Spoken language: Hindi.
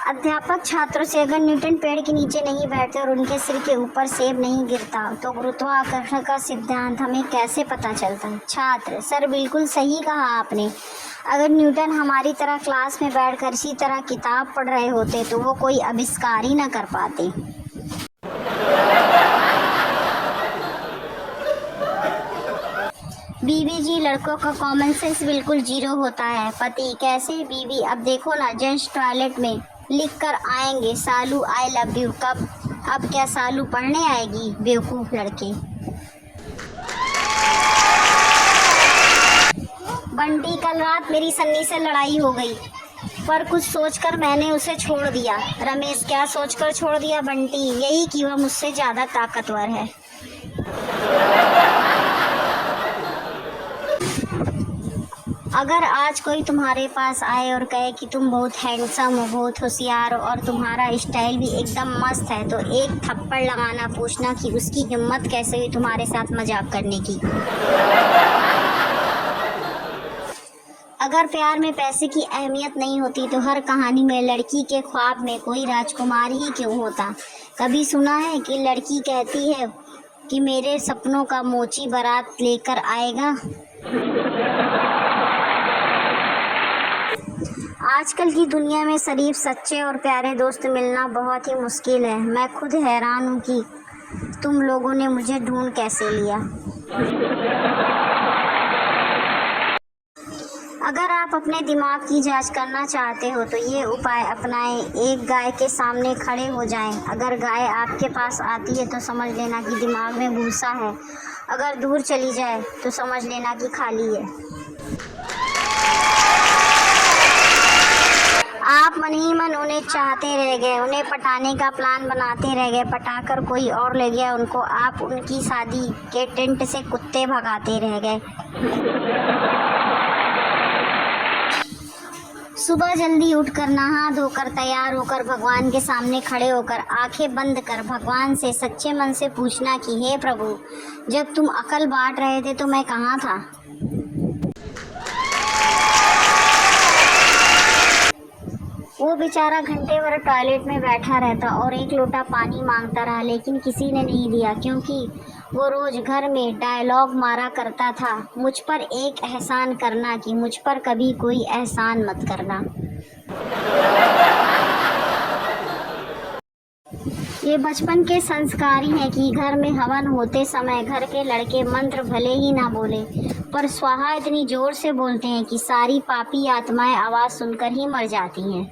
अध्यापक छात्रों से, अगर न्यूटन पेड़ के नीचे नहीं बैठते और उनके सिर के ऊपर सेब नहीं गिरता तो गुरुत्वाकर्षण का सिद्धांत हमें कैसे पता चलता? छात्र: सर बिल्कुल सही कहा आपने। अगर न्यूटन हमारी तरह क्लास में बैठकर इसी तरह किताब पढ़ रहे होते तो वो कोई आविष्कार ही न कर पाते। बीवी जी, लड़कों का कॉमन सेंस बिल्कुल जीरो होता है। पति: कैसे बीवी? अब देखो ना, जेंट्स टॉयलेट में लिख कर आएंगे सालू आई लव यू कब, अब क्या सालू पढ़ने आएगी? बेवकूफ लड़के। बंटी: कल रात मेरी सन्नी से लड़ाई हो गई पर कुछ सोचकर मैंने उसे छोड़ दिया। रमेश: क्या सोचकर छोड़ दिया बंटी? यही कि वह मुझसे ज़्यादा ताकतवर है। अगर आज कोई तुम्हारे पास आए और कहे कि तुम बहुत हैंडसम हो, बहुत होशियार हो और तुम्हारा स्टाइल भी एकदम मस्त है, तो एक थप्पड़ लगाना, पूछना कि उसकी हिम्मत कैसे हुई तुम्हारे साथ मजाक करने की। अगर प्यार में पैसे की अहमियत नहीं होती तो हर कहानी में लड़की के ख्वाब में कोई राजकुमार ही क्यों होता? कभी सुना है कि लड़की कहती है कि मेरे सपनों का मोची बारात लेकर आएगा? आजकल की दुनिया में शरीफ, सच्चे और प्यारे दोस्त मिलना बहुत ही मुश्किल है। मैं खुद हैरान हूँ कि तुम लोगों ने मुझे ढूंढ कैसे लिया। अगर आप अपने दिमाग की जांच करना चाहते हो तो ये उपाय अपनाएं। एक गाय के सामने खड़े हो जाएं। अगर गाय आपके पास आती है तो समझ लेना कि दिमाग में भूसा है, अगर दूर चली जाए तो समझ लेना कि खाली है। आप मन ही मन उन्हें चाहते रह गए, उन्हें पटाने का प्लान बनाते रह गए, पटाकर कोई और ले गया उनको, आप उनकी शादी के टेंट से कुत्ते भगाते रह गए। सुबह जल्दी उठकर नहा धोकर तैयार होकर भगवान के सामने खड़े होकर आंखें बंद कर भगवान से सच्चे मन से पूछना कि हे प्रभु, जब तुम अकल बांट रहे थे तो मैं कहाँ था? वो बेचारा घंटे भर टॉयलेट में बैठा रहता और एक लोटा पानी मांगता रहा, लेकिन किसी ने नहीं दिया, क्योंकि वो रोज घर में डायलॉग मारा करता था, मुझ पर एक एहसान करना कि मुझ पर कभी कोई एहसान मत करना। ये बचपन के संस्कार ही हैं कि घर में हवन होते समय घर के लड़के मंत्र भले ही ना बोले पर स्वाहा इतनी जोर से बोलते हैं कि सारी पापी आत्माएं आवाज़ सुनकर ही मर जाती हैं।